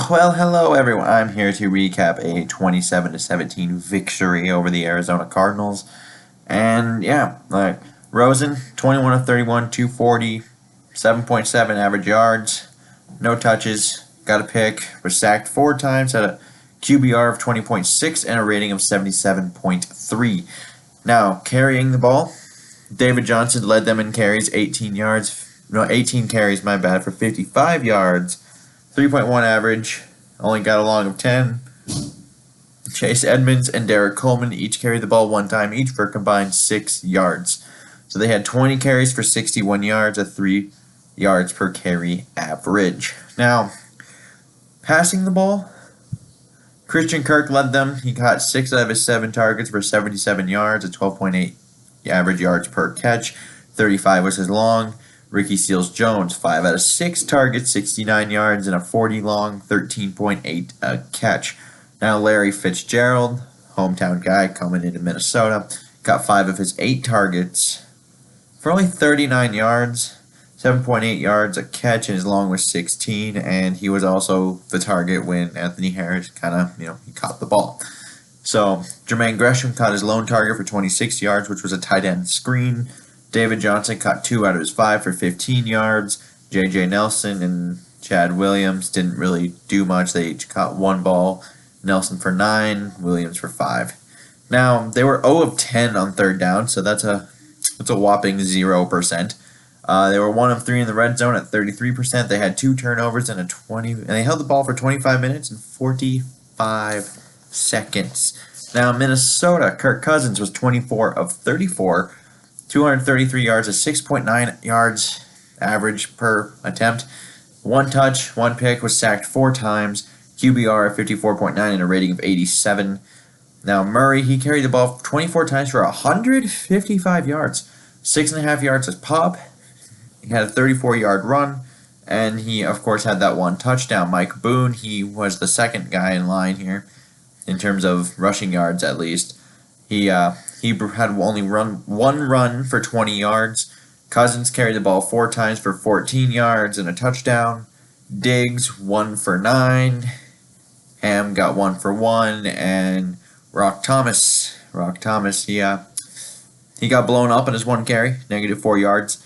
Well, hello everyone. I'm here to recap a 27-17 victory over the Arizona Cardinals. And yeah, Rosen, 21 of 31, 240, 7.7 average yards, no touches, got a pick, was sacked 4 times, had a QBR of 20.6 and a rating of 77.3. Now, carrying the ball, David Johnson led them in carries, 18 carries, my bad, for 55 yards. 3.1 average, only got a long of 10. Chase Edmonds and Derek Coleman each carried the ball 1 time each for a combined 6 yards. So they had 20 carries for 61 yards, a 3 yards per carry average. Now, passing the ball, Christian Kirk led them. He caught 6 out of his 7 targets for 77 yards, a 12.8 average yards per catch. 35 was his long. Ricky Seals-Jones, 5 out of 6 targets, 69 yards, and a 40 long, 13.8 a catch. Now Larry Fitzgerald, hometown guy coming into Minnesota, got 5 of his 8 targets for only 39 yards, 7.8 yards a catch, and his long was 16, and he was also the target when Anthony Harris he caught the ball. So Jermaine Gresham caught his lone target for 26 yards, which was a tight end screen. David Johnson caught 2 out of his 5 for 15 yards. J.J. Nelson and Chad Williams didn't really do much. They each caught 1 ball. Nelson for 9, Williams for 5. Now, they were 0 of 10 on third down, so that's a whopping 0%. They were 1 of 3 in the red zone at 33%. They had 2 turnovers and and they held the ball for 25 minutes and 45 seconds. Now, Minnesota, Kirk Cousins was 24 of 34. 233 yards, a 6.9 yards average per attempt. 1 touch, 1 pick, was sacked 4 times. QBR of 54.9 and a rating of 87. Now Murray, he carried the ball 24 times for 155 yards. 6.5 yards as pop. He had a 34-yard run. And he, of course, had that 1 touchdown. Mike Boone, he was the second guy in line here in terms of rushing yards at least. He had only run 1 run for 20 yards. Cousins carried the ball 4 times for 14 yards and a touchdown. Diggs 1 for 9. Ham got 1 for 1, and Rock Thomas, he got blown up in his 1 carry, -4 yards.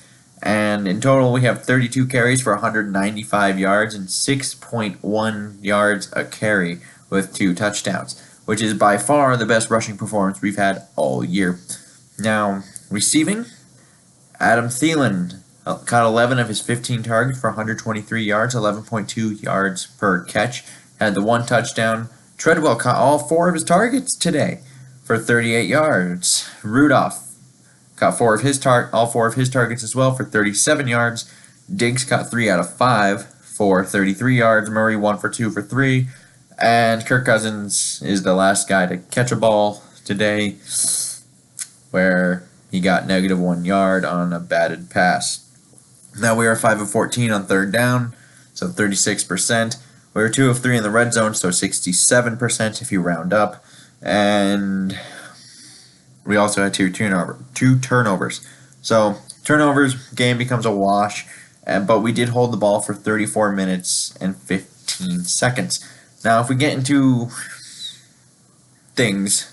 And in total, we have 32 carries for 195 yards and 6.1 yards a carry with 2 touchdowns, which is by far the best rushing performance we've had all year. Now, receiving, Adam Thielen caught 11 of his 15 targets for 123 yards, 11.2 yards per catch, had the 1 touchdown. Treadwell caught all 4 of his targets today for 38 yards. Rudolph caught all 4 of his targets as well for 37 yards. Diggs caught 3 out of 5 for 33 yards. Murray 1 for 2 for 3. And Kirk Cousins is the last guy to catch a ball today, where he got -1 yard on a batted pass. Now we are 5 of 14 on third down, so 36%. We were 2 of 3 in the red zone, so 67% if you round up. And we also had 2 turnovers. So turnovers, game becomes a wash, but we did hold the ball for 34 minutes and 15 seconds. Now, if we get into things,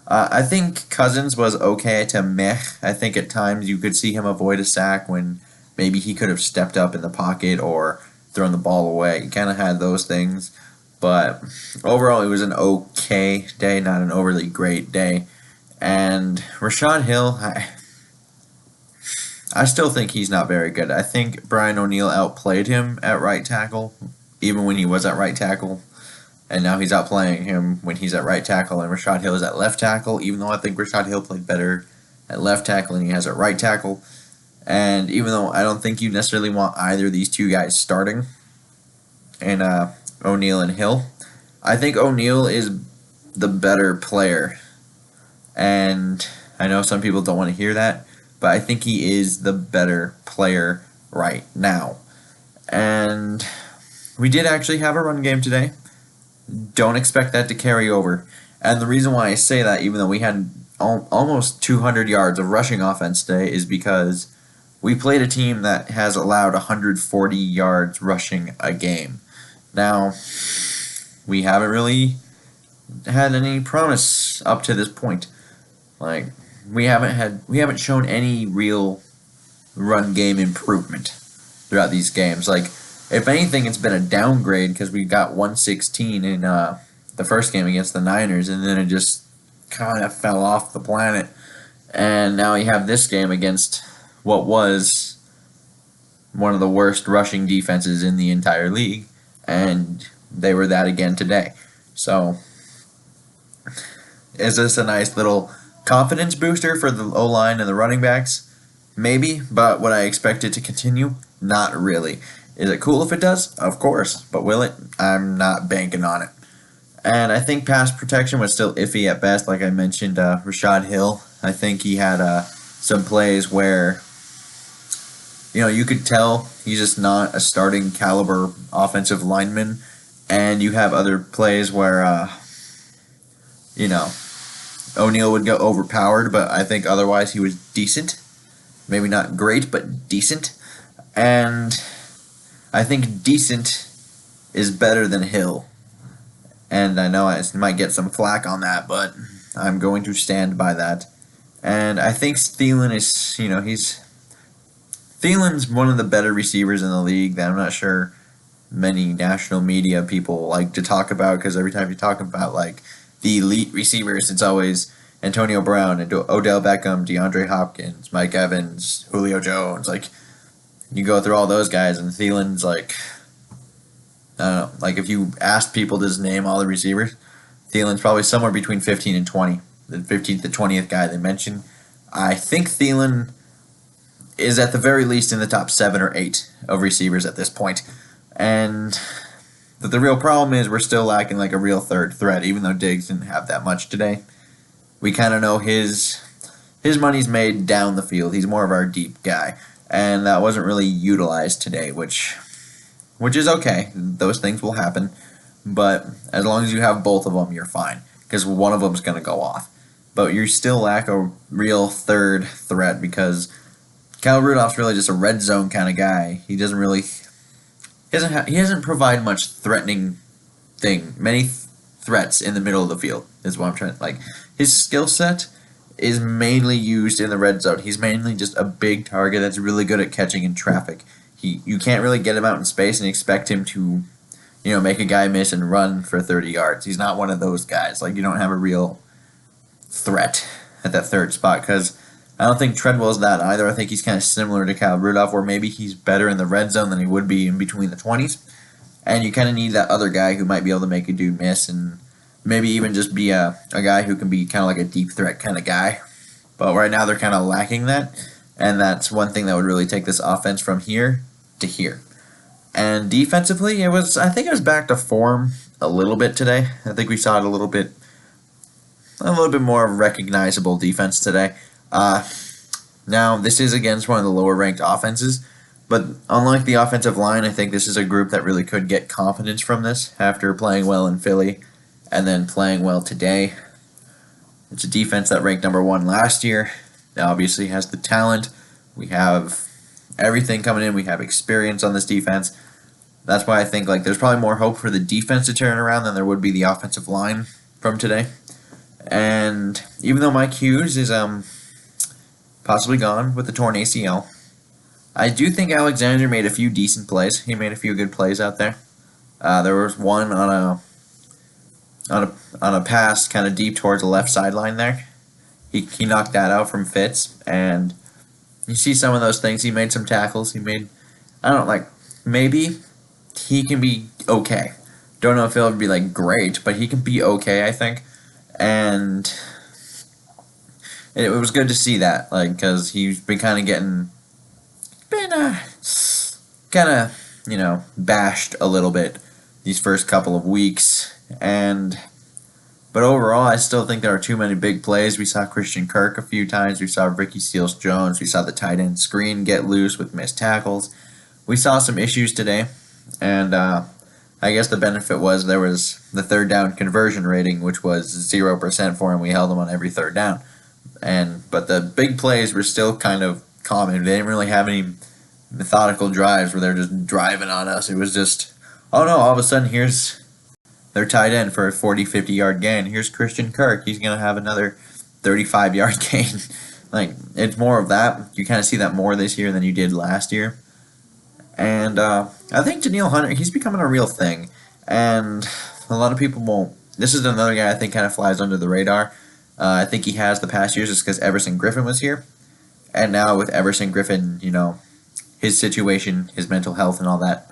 I think Cousins was okay to meh. I think at times you could see him avoid a sack when maybe he could have stepped up in the pocket or thrown the ball away. He kind of had those things. But overall, it was an okay day, not an overly great day. And Rashad Hill, I still think he's not very good. I think Brian O'Neill outplayed him at right tackle, even when he was at right tackle. And now he's outplaying him when he's at right tackle, and Rashad Hill is at left tackle, even though I think Rashad Hill played better at left tackle than he has at right tackle. And even though I don't think you necessarily want either of these 2 guys starting, and O'Neill and Hill, I think O'Neill is the better player. And I know some people don't want to hear that, but I think he is the better player right now. And we did actually have a run game today. Don't expect that to carry over. And the reason why I say that, even though we had almost 200 yards of rushing offense today, is because we played a team that has allowed 140 yards rushing a game. Now, we haven't really had any promise up to this point. Like we haven't shown any real run game improvement throughout these games. Like if anything, it's been a downgrade because we got 116 in the first game against the Niners, and then it just kind of fell off the planet. And now you have this game against what was one of the worst rushing defenses in the entire league, and they were that again today. So, is this a nice little confidence booster for the O-line and the running backs? Maybe, but would I expect it to continue? Not really. Is it cool if it does? Of course, but will it? I'm not banking on it. And I think pass protection was still iffy at best. Like I mentioned, Rashad Hill, I think he had some plays where, you could tell he's just not a starting caliber offensive lineman. And you have other plays where, O'Neal would go overpowered, but I think otherwise he was decent. Maybe not great, but decent. And I think decent is better than Hill. And I know I might get some flack on that, but I'm going to stand by that. And I think Thielen is, Thielen's one of the better receivers in the league that I'm not sure many national media people like to talk about, because every time you talk about like the elite receivers, it's always Antonio Brown and Odell Beckham, DeAndre Hopkins, Mike Evans, Julio Jones. Like you go through all those guys, and Thielen's like, I don't know, like if you asked people to just name all the receivers, Thielen's probably somewhere between 15 and 20. The 15th to 20th guy they mentioned. I think Thielen is at the very least in the top 7 or 8 of receivers at this point. And the real problem is we're still lacking like a real third threat, even though Diggs didn't have that much today. We kind of know his money's made down the field. He's more of our deep guy. And that wasn't really utilized today, which is okay. Those things will happen. But as long as you have both of them, you're fine. Because one of them's going to go off. But you still lack a real third threat, because Kyle Rudolph's really just a red zone kind of guy. He doesn't really... He doesn't provide much many threats in the middle of the field, is what I'm trying to... Like, his skill set is mainly used in the red zone. He's mainly just a big target that's really good at catching in traffic. You can't really get him out in space and expect him to, make a guy miss and run for 30 yards. He's not one of those guys. Like, you don't have a real threat at that third spot, because I don't think Treadwell's that either. I think he's kind of similar to Kyle Rudolph, where maybe he's better in the red zone than he would be in between the 20s. And you kind of need that other guy who might be able to make a dude miss, and maybe even just be a guy who can be kind of like a deep threat kind of guy. But right now they're kind of lacking that, and that's one thing that would really take this offense from here to here. And defensively, I think it was back to form a little bit today. I think we saw it a little bit more recognizable defense today. Now, this is against one of the lower ranked offenses, but unlike the offensive line, I think this is a group that really could get confidence from this after playing well in Philly and then playing well today. It's a defense that ranked number 1 last year. It obviously has the talent. We have everything coming in. We have experience on this defense. That's why I think there's probably more hope for the defense to turn around than there would be the offensive line from today. And even though Mike Hughes is possibly gone with the torn ACL, I do think Alexander made a few decent plays. He made a few good plays out there. There was one on a pass kind of deep towards the left sideline there. He knocked that out from Fitz, and you see some of those things. He made some tackles. Maybe he can be okay. Don't know if he'll be great, but he can be okay, I think. And it was good to see that, because he's been kind of bashed a little bit these first couple of weeks. But overall, I still think there are too many big plays. We saw Christian Kirk a few times. We saw Ricky Seals-Jones. We saw the tight end screen get loose with missed tackles. We saw some issues today, and I guess the benefit was there was the third down conversion rating, which was 0% for him. We held him on every third down. But the big plays were still kind of common. They didn't really have any methodical drives where they're just driving on us. It was just, oh no, all of a sudden here's their tight end for a 40, 50-yard gain. Here's Christian Kirk. He's going to have another 35-yard gain. Like, it's more of that. You kind of see that more this year than you did last year. And I think Danielle Hunter, he's becoming a real thing. And a lot of people won't. This is another guy I think kind of flies under the radar. I think he has the past years just because Everson Griffin was here. And now with Everson Griffin, his situation, his mental health and all that,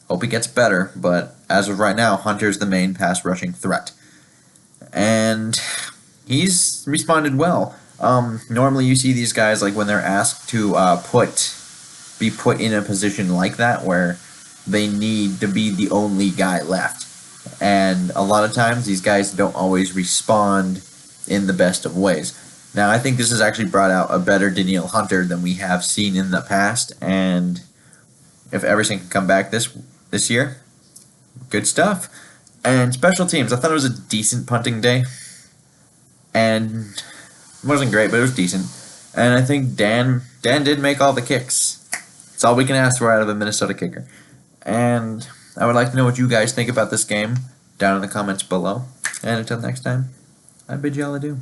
hope he gets better. But as of right now, Hunter's the main pass rushing threat. And he's responded well. Normally you see these guys, like when they're asked to be put in a position like that where they need to be the only guy left. And a lot of times these guys don't always respond in the best of ways. Now I think this has actually brought out a better Danielle Hunter than we have seen in the past, and if Everson can come back this year, good stuff. And special teams, I thought it was a decent punting day. And it wasn't great, but it was decent. And I think Dan did make all the kicks. It's all we can ask for out of a Minnesota kicker. And I would like to know what you guys think about this game down in the comments below. And until next time, I bid you all adieu.